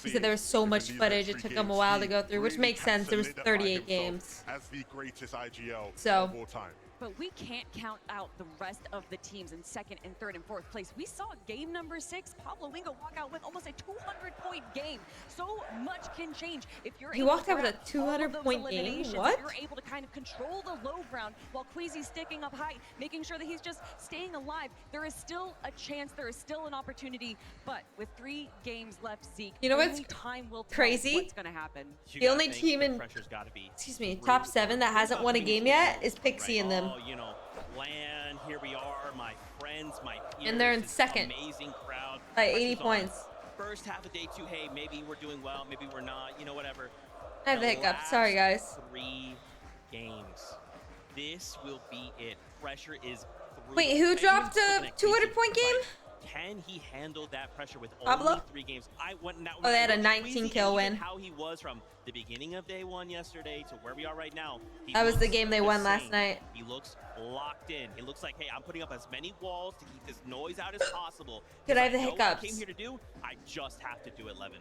He said there was so much footage, it took him a while to go through, which makes sense. There was 38 games. As the greatest IGL So of all time. But we can't count out the rest of the teams in second and third and fourth place. We saw game number 6, Pablo Wingo walk out with almost a 200-point game. So much can change if you're he able walked to out with a grab all of those 200-point game. eliminations, What? if you're able to kind of control the low ground while Queasy's sticking up high, making sure that he's just staying alive. There is still a chance, there is still an opportunity, but with 3 games left, Zeke, you know what's only time will tell crazy? what's going to happen. The only team in, excuse me, top 7 that hasn't won a game yet is Pixie and them. You know, land, here we are, my friends, my peers. And they're in second. Amazing crowd. By 80 points. First half of day 2, hey, maybe we're doing well, maybe we're not, you know, whatever. I have the hiccup. Sorry, guys. 3 games. This will be it. Pressure is through. Wait, who dropped a 200-point game? Can he handle that pressure with Pablo? only 3 games? Oh, they had a 19-kill win. How he was from the beginning of day 1 yesterday to where we are right now. That was the game they won last night. He looks locked in. It looks like, hey, I'm putting up as many walls to keep this noise out as possible. Did I have the know what I hiccups? came here to do. I just have to do it, Levin.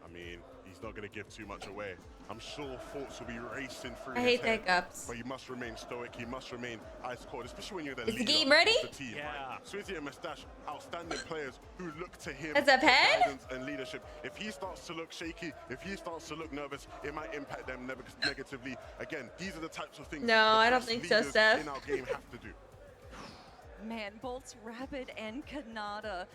I mean, he's not going to give too much away. I'm sure thoughts will be racing through I his hate the head, hiccups. but he must remain stoic. He must remain ice cold, especially when you're the Is the leader game ready? of the team. Yeah. Right? Swizzy and Mustache, outstanding players who look to him Heads up, for head? guidance and leadership. If he starts to look shaky, if he starts to look nervous, it might impact them negatively. Again, these are the types of things No, I don't think so, leaders Steph. in our game have to do. Man, Bolts, Rapid, and Kanata,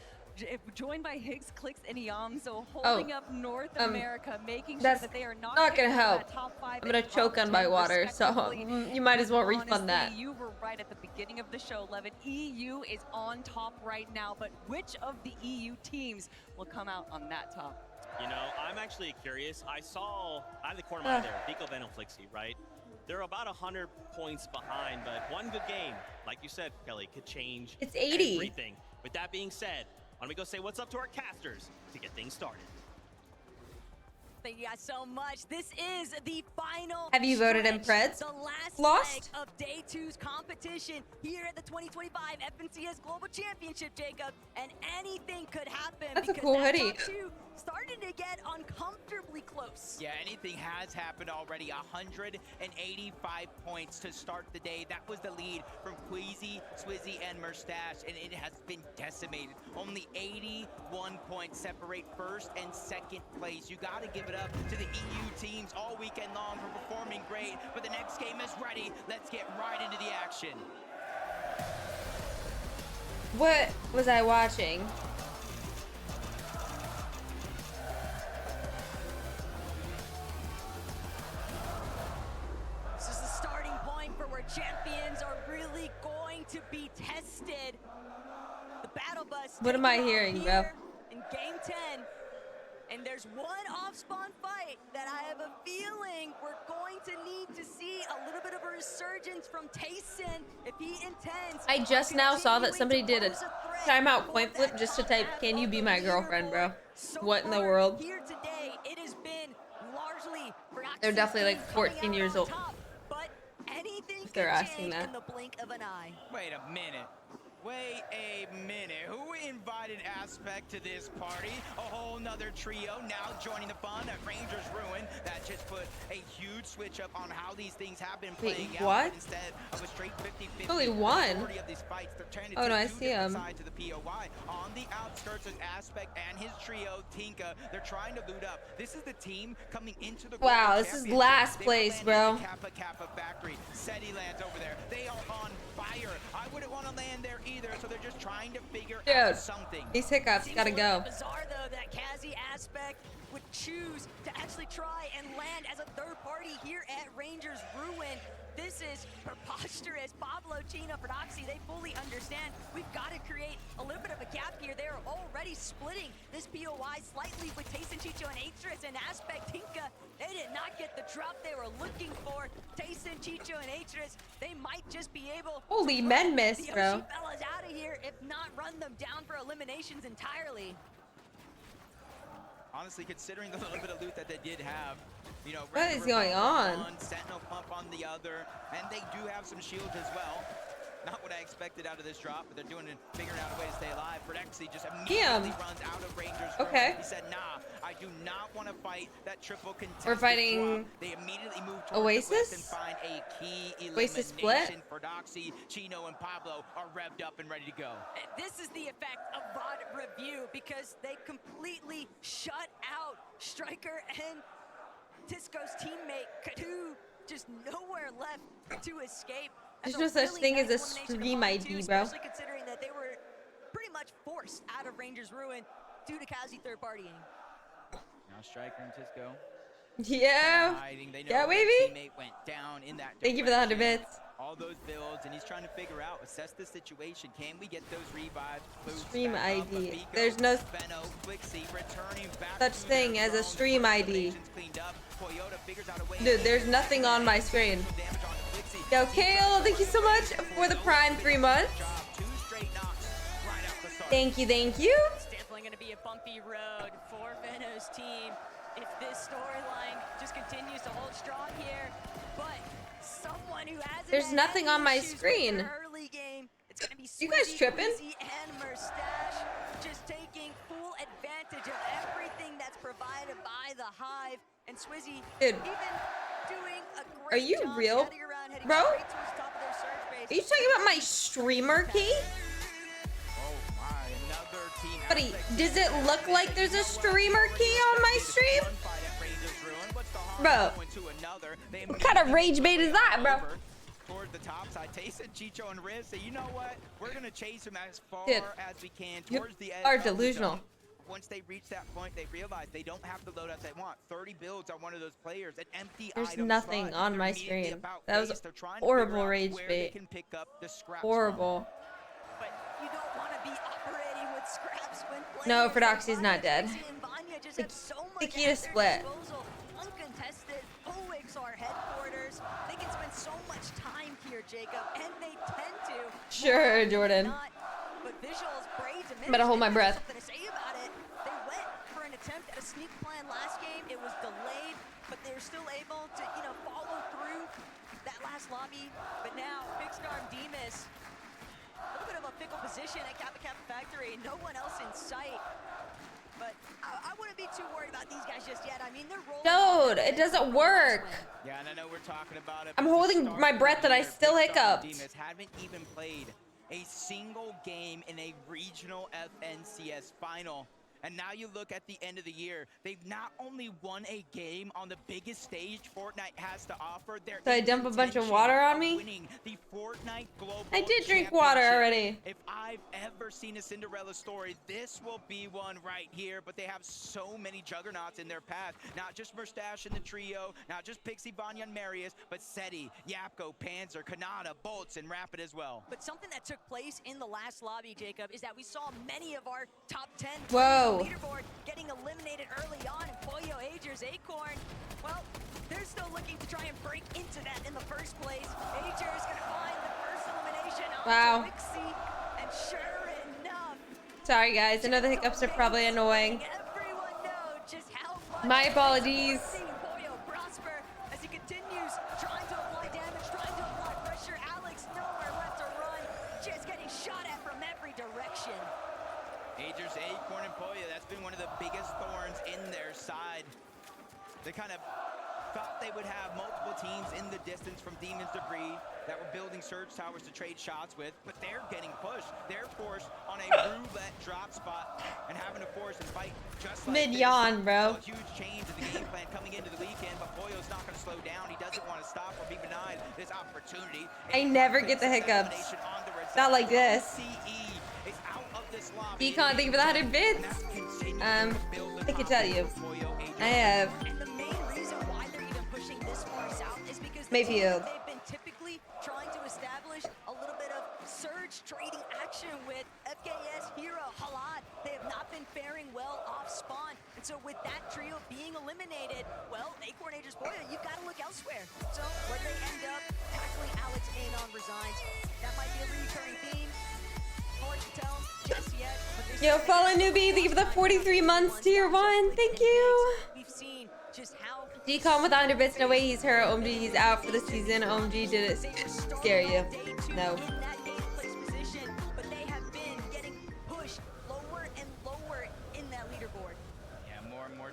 joined by Higgs, Clicks, and Iamzo, holding up North America, making sure that's that they are not gonna getting help. that top 5 I'm gonna and choke top on my 10 water, so respectively. you might as well refund Honestly, that. You were right at the beginning of the show, Levin. EU is on top right now, but which of the EU teams will come out on that top? You know, I'm actually curious. I have the corner mine there, Vico Venom Flixie, right? They're about 100 points behind, but one good game, like you said, Kelly, could change It's 80. everything. With that being said, why don't we go say what's up to our casters to get things started. Thank you guys so much. This is the final Have you voted in stretch, Preds? the last Lost? leg of day 2's competition here at the 2025 FNCS Global Championship, Jacob. And anything could happen. That's a because cool that hoodie. top 2 starting to get uncomfortably close. Yeah, anything has happened already. 185 points to start the day. That was the lead from Queasy, Swizzy, and Mustache, and it has been decimated. Only 81 points separate first and second place. You got to give it up to the EU teams all weekend long for performing great, but the next game is ready. Let's get right into the action. What was I watching? This is the starting point for where champions are really going to be tested. The battle bus. What am I taking off hearing, bro? here in game 10. And there's one off-spawn fight that I have a feeling we're going to need to see a little bit of a resurgence from Tayson if he intends. I just now saw that somebody did a timeout coin flip just to type, "Can you be my girlfriend, bro?" What in the world? Here today, it has been largely They're definitely like 14 years old. But anything If they're can asking change that. in the blink of an eye. Wait a minute. Wait a minute. Who invited Aspect to this party? A whole nother trio now joining the fun at Rangers Ruin. That just put a huge switch up on how these things have been playing out. what? Instead of a straight 50-50. Only one. Majority of these fights, they're trying to Oh, no, I take two see different him. sides of the POI. On the outskirts of Aspect and his trio, Tinka, they're trying to loot up. This is the team coming into the Wow, Global this is Championship. last They place, landed bro. in the Kappa Kappa factory. Seti lands over there. They are on fire. I wouldn't want to land there either, so they're just trying to figure out Dude, something. these hiccups Seems gotta a go. little bit bizarre though that Kazi Aspect would choose to actually try and land as a third party here at Rangers Ruin. This is preposterous. Pablo, Chino, Prodoxy, they fully understand. We've got to create a little bit of a gap here. They're already splitting this POI slightly with Tayson, Chicho, and Atris, and Aspect Tinka. They did not get the drop they were looking for. Tayson, Chicho, and Atris, they might just be able Holy to men run missed, the bro. Yoshi fellas out of here, if not run them down for eliminations entirely. Honestly, considering the little bit of loot that they did have, you know, What Red is River going on? one, Sentinel Pump on the other, and they do have some shields as well. Not what I expected out of this drop, but they're doing it, figuring out a way to stay alive. Prodexy just immediately runs out of Rangers. Okay. He said, nah, I do not want to fight that triple contested We're fighting swap. They immediately move towards the Oasis? west and find a key Oasis split? elimination. For Doxy, Chino, and Pablo are revved up and ready to go. This is the effect of VOD review because they completely shut out Striker and Tisco's teammate Kadu. Just nowhere left to escape. There's That's no a such really thing nice as a elimination of stream VOD ID, too, bro. especially considering that they were pretty much forced out of Rangers Ruin due to Kazi third partying. Now Striker and Tisco Yeah. hiding. They know Yeah, their baby. teammate went down in that Thank you for the 100 direction. bits. All those builds, and he's trying to figure out, assess the situation. Can we get those revives? Boots Stream back up, ID. Amico, There's no Benno, Flixie returning back such to thing their as a throne. stream First ID. formation's cleaned up. Toyota figures out a way Dude, to there's get nothing back on my in. screen. Damage onto Flixie. Yo, He Kale, tries thank you to so much run for the Toyota Prime finishes 3 the months. job. 2 straight knocks right out the start. Thank you, thank you. It's definitely going to be a bumpy road for Venno's team if this storyline just continues to hold strong here. But someone who hasn't There's had nothing any on my issues with screen. their early game, it's going to be You guys Swizzy, tripping? Queasy, and Mustache just taking full advantage of everything that's provided by the Hive. And Swizzy Dude. even doing a great Are you job real, getting around, heading bro? straight towards the top of their surge base. Are you talking about my streamer key? Oh my, another team Buddy, aspect. does it look like there's a streamer key on my stream? Bro, what kind of rage bait is that, bro? Towards the top side, Tayson, Chicho, and Riz say, you know what? We're gonna chase him as far Dude, as we can you towards the edge. are of the delusional. zone. Once they reach that point, they realize they don't have the loadouts they want. 30 builds on one of those players. An empty There's item nothing slot. on They're my immediately screen. about That was face. They're trying to horrible figure out rage where they bait. can pick up the scraps Horrible. But you don't want to be operating with scraps when playing. No, against Frodoxy's not dead. Queasy and Vanya just have so The much key to at their split. disposal. Uncontested, Poix are headquarters. They can spend so much time here, Jacob, and they tend to. Sure, Jordan. Not, but visuals, braids, and Better hold my breath. Something to say about it. They went for an attempt at a sneak plan last game. It was delayed, but they're still able to, follow through that last lobby. But now, Big Star and Demas, a little bit of a fickle position at Kappa Kappa Factory. No one else in sight. But I wouldn't be too worried about these guys just yet. I mean, they're rolling. Dude, it doesn't work. Yeah, and I know we're talking about it. I'm but to holding start my the breath and I year, still Big Star and hiccuped. Demas haven't even played a single game in a regional FNCS final. And now you look at the end of the year, they've not only won a game on the biggest stage Fortnite has to offer, they're So I in dump a bunch of contention water on of me? winning the Fortnite Global I did drink water Championship. already. If I've ever seen a Cinderella story, this will be one right here. But they have so many juggernauts in their path. Not just Mustache in the trio, not just Pixie, Vanya, and Marius, but Seti, Yapko, Panzer, Kanata, Bolts, and Rapid as well. But something that took place in the last lobby, Jacob, is that we saw many of our top 10 Whoa. players on the leaderboard getting eliminated early on. And Pollo, Agers, Acorn, well, they're still looking to try and break into that in the first place. Agers gonna find the first elimination on Wow. Wixie, and sure enough, Sorry, guys. I know the hiccups are probably annoying. everyone know just how much My apologies. Pollo prosper as he continues trying to apply damage, trying to apply pressure. Alex nowhere left to run, just getting shot at from every direction. Agers, Acorn, and Pollo, that's been one of the biggest thorns in their side. They kind of thought they would have multiple teams in the distance from Demon's Debris that were building surge towers to trade shots with, but they're getting pushed. They're forced on a roulette drop spot and having to force and fight just like Mid this. yawn, bro. So a huge change in the game plan coming into the weekend, but Pollo's not going to slow down. He doesn't want to stop or be denied this opportunity. I never get the hiccups. Not like this. Decon, thank you for the 100 bits. I can tell you, I have And the main reason why they're even pushing this far south is because Mayfield. they've been typically trying to establish a little bit of surge trading action with FKS, Hero, Halad. They have not been faring well off spawn. And so with that trio being eliminated, well, Acorn, Agers, Pollo, you've got to look elsewhere. So where they end up tackling Alex Anon resigns, that might be a recurring theme. Hard to tell just yet. But there's Yo, so many Fallen Newbie, thank you for the 43 months, tier 1. Thank you. We've seen just how Decon with 100 bits. No way he's hurt. OMG, he's out for the season. OMG, did it scare you? No. in that eighth place position, but they have been getting pushed lower and lower in that leaderboard. Yeah, more and more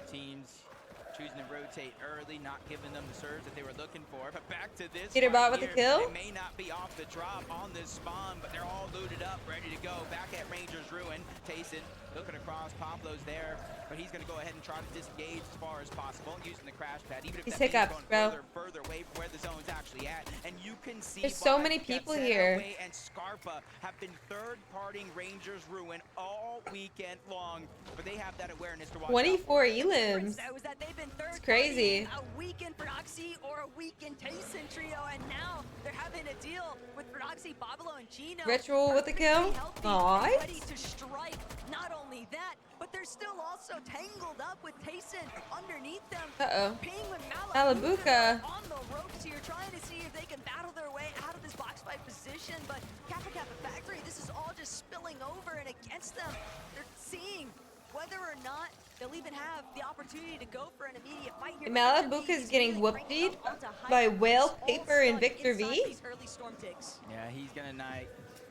choosing to rotate early, not giving them the surge that they were looking for. But back to this Peter fight bot with the here. kill. They may not be off the drop on this spawn, but they're all looted up, ready to go. Back at Rangers Ruin, Tayson looking across. Pablo's there, but he's going to go ahead and try to disengage as far as possible using the crash pad. Even if These that means hiccups, going bro. further away from where the zone's actually at. And you can see There's so why many people Gazetta here. Way and Scarpa have been third-partying Rangers Ruin all weekend long, but they have that awareness to watch 24 elims. That was that they've been third It's crazy. a weekend Proxy or a weekend Tayson trio, and now they're having a deal with Proxy, Pablo, and Gino. Ritual with the kill. Nice. Ready Nice. to strike. Not only that, but they're still also tangled up with Tayson underneath them. Uh-oh. Ping with Malabuka. on the ropes here, trying to see if they can battle their way out of this box fight position. But Kappa Kappa Factory, this is all just spilling over and against them. They're seeing whether or not they'll even have the opportunity to go for an immediate fight here. Malabuka is getting whooped by Whale, Paper, and Victor V. Early storm ticks. Yeah, he's gonna knight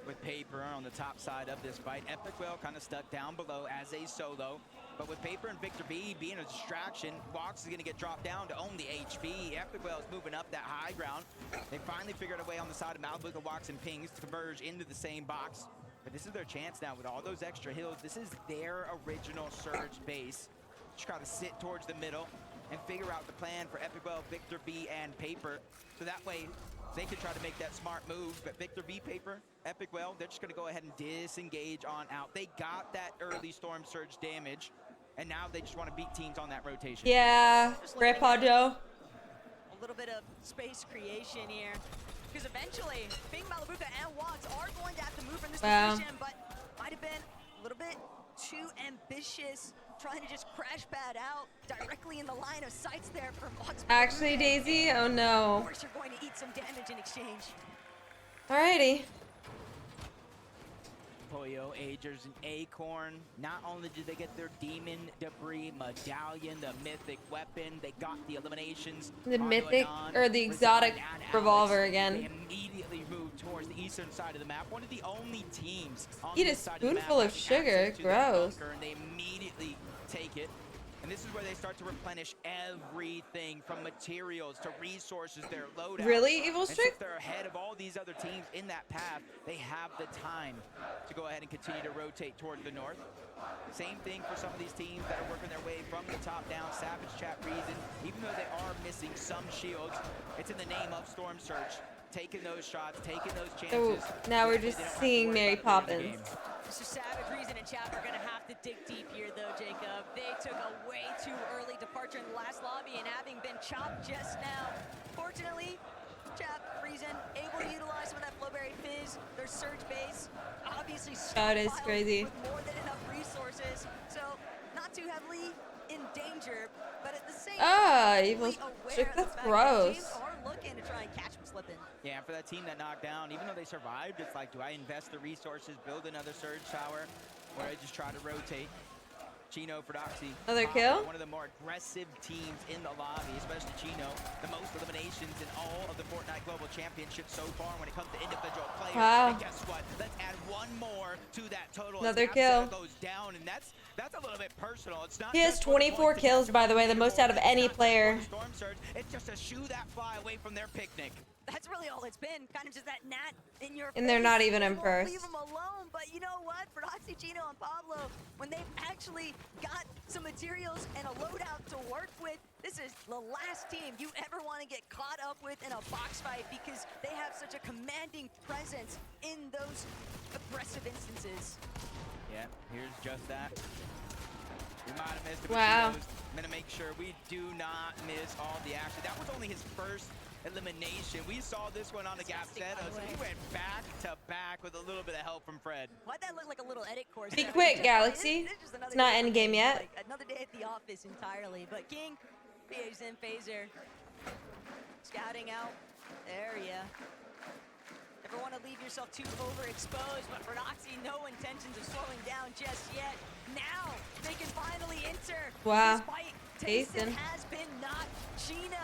with Paper on the top side of this fight. Epic Whale kind of stuck down below as a solo, but with Paper and Victor V being a distraction, Walks is gonna get dropped down to own the HP. Epic Whale is moving up that high ground. They finally figured a way on the side of Malabuka, Walks, and Pings to converge into the same box. But this is their chance now with all those extra hills. This is their original Surge base. Just gotta sit towards the middle and figure out the plan for Epic Whale, Victor V, and Paper. So that way, they can try to make that smart move. But Victor V, Paper, Epic Whale, they're just gonna go ahead and disengage on out. They got that early Storm Surge damage, and now they just wanna beat teams on that rotation. Yeah, Grandpa Joe. A little bit of space creation here. Because eventually, Bing, Malabuka, and Watts are going to have to move from this position, but might have been a little bit too ambitious, trying to just crash pad out directly in the line of sights there from Watts. Actually, Daisy, oh Of no. course, you're going to eat some damage in exchange. Alrighty. Pollo, Agers, and Acorn. Not only did they get their Demon Debris Medallion, the mythic weapon, they got the eliminations. The Mondo mythic, Anon, or the exotic Resign, and revolver Alex. again. They immediately moved towards the eastern side of the map. One of the only teams on Eat a this side of the map spoonful of having sugar, access to that gross. bunker, and they immediately take it. And this is where they start to replenish everything from materials to resources, their loadout. Really, Evil And Streak? since they're ahead of all these other teams in that path, they have the time to go ahead and continue to rotate toward the north. Same thing for some of these teams that are working their way from the top down. Savage Chat Reason, even though they are missing some shields, it's in the name of Storm Surge. Taking those shots, taking those chances. So now we're just seeing Mary Poppins. Mr. Savage, Reason, and Chap are going to have to dig deep here, though, Jacob. They took a way too early departure in the last lobby, and having been chopped just now. Fortunately, Chap, Reason, able to utilize some of that Flowberry Fizz, their surge base. Obviously, That is stockpiled crazy. with more than enough resources, so not too heavily in danger, but at the same time, Evil fully aware Streak, of the that's fact that gross. teams are looking to try and catch them slipping. Yeah, for that team that knocked down, even though they survived, it's like, do I invest the resources, build another surge tower, or I just try to rotate? Chino, Prodoxy, Another Pablo, kill? one of the more aggressive teams in the lobby, especially Chino. The most eliminations in all of the Fortnite Global Championship so far when it comes to individual players. Wow. And guess what? Let's add one more to that total. Another As kill. Zapseta goes down, and that's a little bit personal. It's not He has just for the 24 points, kills, it's by the way, the for most out of any it's not just player. for Storm Surge. It's just to shoo that fly away from their picnic. That's really all it's been, kind of just that gnat in your And they're face. not even They in won't first. Leave them alone, but you know what? For Oxy, Gino, and Pablo, when they've actually got some materials and a loadout to work with, this is the last team you ever want to get caught up with in a box fight because they have such a commanding presence in those aggressive instances. Yeah, here's just that. We might have missed it, but Wow. Chino's gonna make sure we do not miss all the action. That was only his first elimination. We saw this one on the Gazetta, so we went back to back with a little bit of help from Fred. Why'd that look like a little edit course? Be there? quick, Just- Galaxy. It's just another It's not day for endgame me. yet. Like another day at the office entirely. But King, PA's in phaser, scouting out area. Never want to leave yourself too overexposed, but for Noxie, no intentions of slowing down just yet. Now they can finally enter. Wow. This fight. Tayson. Tayson has been knocked. Chino,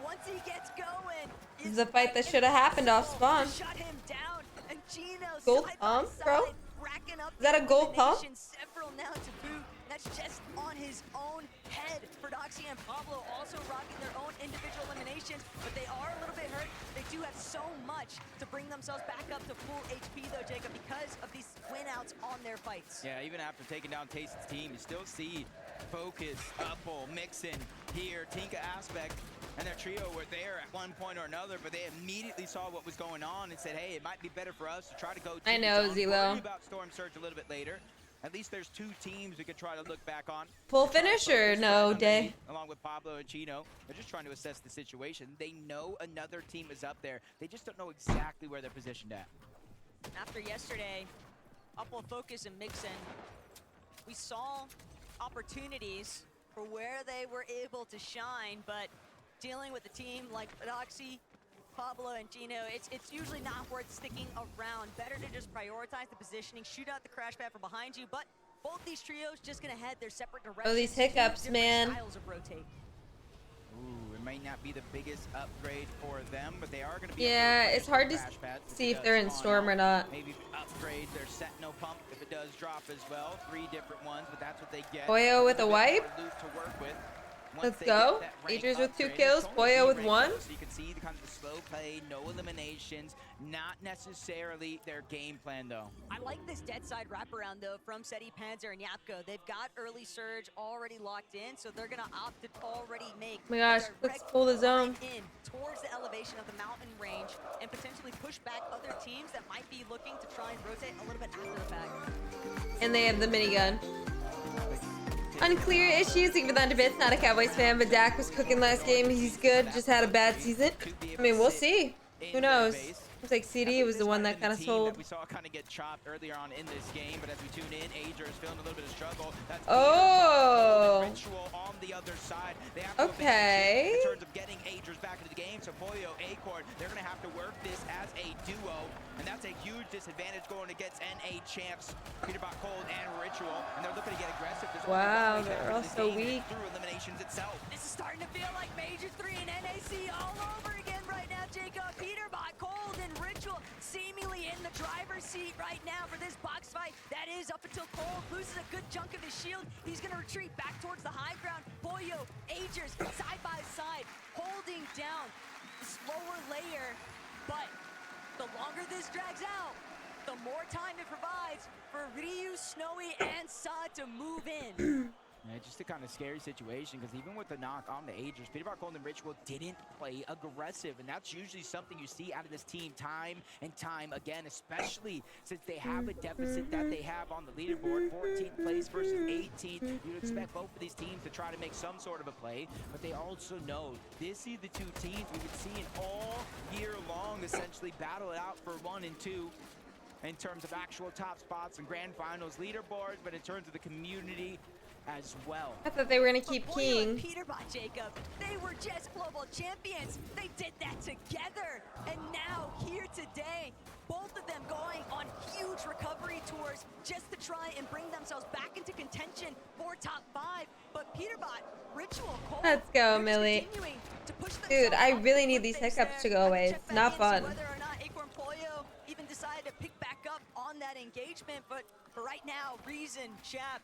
once he gets going, This is a fight that should have happened off spawn. Shut him down, and Chino Gold side pump, by bro? side, racking up Is that a the gold pump? eliminations, several now to boot. Now that's just on his own head. Prodoxy and Pablo also rocking their own individual eliminations, but they are a little bit hurt. They do have so much to bring themselves back up to full HP though, Jacob, because of these win outs on their fights. Yeah, even after taking down Tasten's team, you still see Focus, Upple, Mixon here, Tinka Aspect, and their trio were there at one point or another, but they immediately saw what was going on and said, hey, it might be better for us to try to go to I know, the zone. Zelo. Worry about Storm Surge a little bit later. At least there's 2 teams we could try to look back on. Full finish or no, Day? Along with Pablo and Chino. They're just trying to assess the situation. They know another team is up there. They just don't know exactly where they're positioned at. After yesterday, Upple, Focus, and Mixon, we saw opportunities for where they were able to shine, but dealing with a team like Prodoxy, Pablo, and Gino, it's usually not worth sticking around. Better to just prioritize the positioning, shoot out the crash pad from behind you, but both these trios just gonna head their separate directions. Oh, these hiccups, different man. styles of rotate. Ooh, it might not be the biggest upgrade for them, but they are going to be Yeah, able to it's hard to crash pads if see it if they're does in spawn Storm out. or not. Maybe upgrade their Sentinel pump if it does drop as well. 3 different ones, but that's what they get. Poyo with a little bit wipe. more loot to work with. Let's Once they go. get that rank Agers with 2 upgrade, kills, it's only Poyo with rank 1. kills, so you can see the kind of the slow play, no eliminations, not necessarily their game plan though. I like this dead side wraparound though from Seti, Panzer, and Yapko. They've got early surge already locked in, so they're gonna opt to already make Oh my gosh, a let's direct pull the zone. line in towards the elevation of the mountain range and potentially push back other teams that might be looking to try and rotate a little bit after the fact. And they have the minigun. Unclear issues, even under bits, not a Cowboys fan, but Dak was cooking last game. He's good, just had a bad season. I mean, we'll see. Who knows? Looks like CD was the one that kind of sold. We saw kind of get chopped earlier on in this game, but as we tune in, Ager is feeling a little bit of struggle. That's Oh. Ritual on the other side. They have to Okay. in terms of getting Agers back into the game. So Poyo, Acorn, they're going to have to work this as a duo, and that's a huge disadvantage going against NA champs Peterbot Cold and Ritual, and they're looking to get aggressive. There's only Wow, one way they're back all into this so game weak. through eliminations itself. This is starting to feel like Major 3 and NAC all over again right now, Jacob. Peterbot, Cold, and Ritual seemingly in the driver's seat right now for this box fight. That is up until Cold loses a good chunk of his shield. He's going to retreat back towards the high ground. Poyo, Agers, side by side, holding down this lower layer. But the longer this drags out, the more time it provides for Ryu, Snowy, and Saad to move in. Yeah, just a kind of scary situation because even with the knock on the Agers, Peterbot Cold and Ritual didn't play aggressive, and that's usually something you see out of this team time and time again, especially since they have a deficit that they have on the leaderboard, 14th place versus 18th. You'd expect both of these teams to try to make some sort of a play, but they also know this is the 2 teams we've been seeing all year long essentially battle it out for 1 and 2 in terms of actual top spots and grand finals leaderboards, but in terms of the community as well. I thought they were gonna keep King. Peterbot, Jacob, they were just global champions. They did that together, and now here today, both of them going on huge recovery tours just to try and bring themselves back into contention for top 5. But Peterbot, Ritual, Cole, Let's go, Millie. Dude, I really need these hiccups to go away. It's not fun. Whether or not Acorn Poyo even decided to pick back up on that engagement, but for right now, Reason, Chap,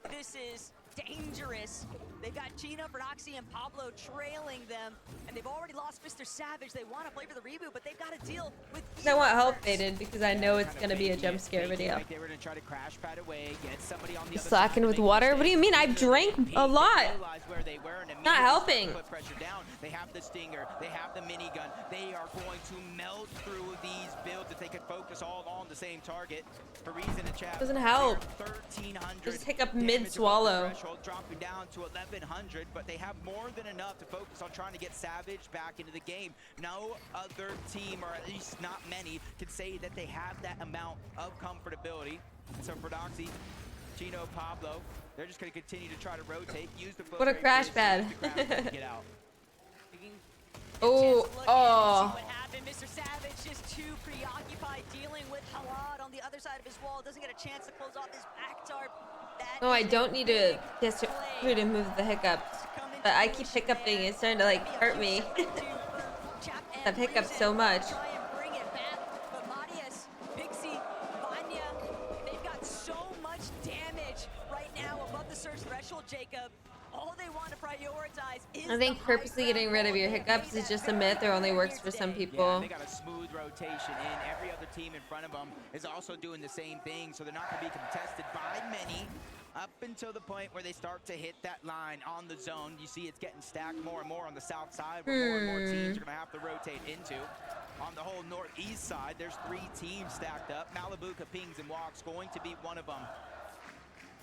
this is dangerous. They've got Chino, Prodoxy, and Pablo trailing them, and they've already lost Mr. Savage. They want to play for the reboot, but they've got to deal with. I want help faded because I know it's gonna be a jump scare video. Like they were gonna try to crash pad away, get somebody on the other Slacking side, with make water? What do you mean? mistakes. I've drank a lot. Realize where they were and Not immediately helping. Put pressure down. They have the stinger. They have the minigun. They are going to melt through these builds if they could focus all on the same target. For Reason and Chat, Doesn't help. 1,300. Just hiccup damage above the mid-swallow. threshold, dropping down to 1,100, but they have more than enough to focus on trying to get Savage back into the game. No other team, or at least not many, can say that they have that amount of comfortability. And so for Doxy, Chino, Pablo, they're just going to continue to try to rotate, use the What a float crash rate, pad. use the crash pad to get out. Oh, oh. What happened? Mr. Savage just too preoccupied dealing with Halad on the other side of his wall. Doesn't get a chance to close off his back tarp. That No, I is a don't need to big just play to move the hiccups. to come into But I keep fruition hiccuping. there. It's starting to like Maybe a hurt few me. seconds for Chap and I've hiccuped Reason so much. to try and bring it back. But Matias, Pixie, Vanya, they've got so much damage right now above the surge guys, is I think the purposely high getting rid of ground. your They have hiccups made is that just a very myth or only clear works here for some today. Yeah, people. and they got a smooth rotation in. Every other team in front of them is also doing the same thing, so they're not going to be contested by many up until the point where they start to hit that line on the zone. You see it's getting stacked more and more on the south side, where more and more teams are going to have to rotate into. On the whole northeast side, there's 3 teams stacked up. Malibu, Pings, and Walks going to be one of them.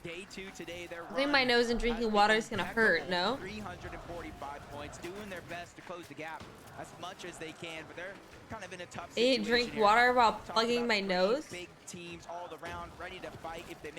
Day 2 today, their I think my nose and drinking water is gonna hurt, no? 345 points, doing their best to close the gap as much as they can, but they're kind of in a tough I situation drink here. water while Talk plugging about my 3 nose. big teams all around, ready to fight if they make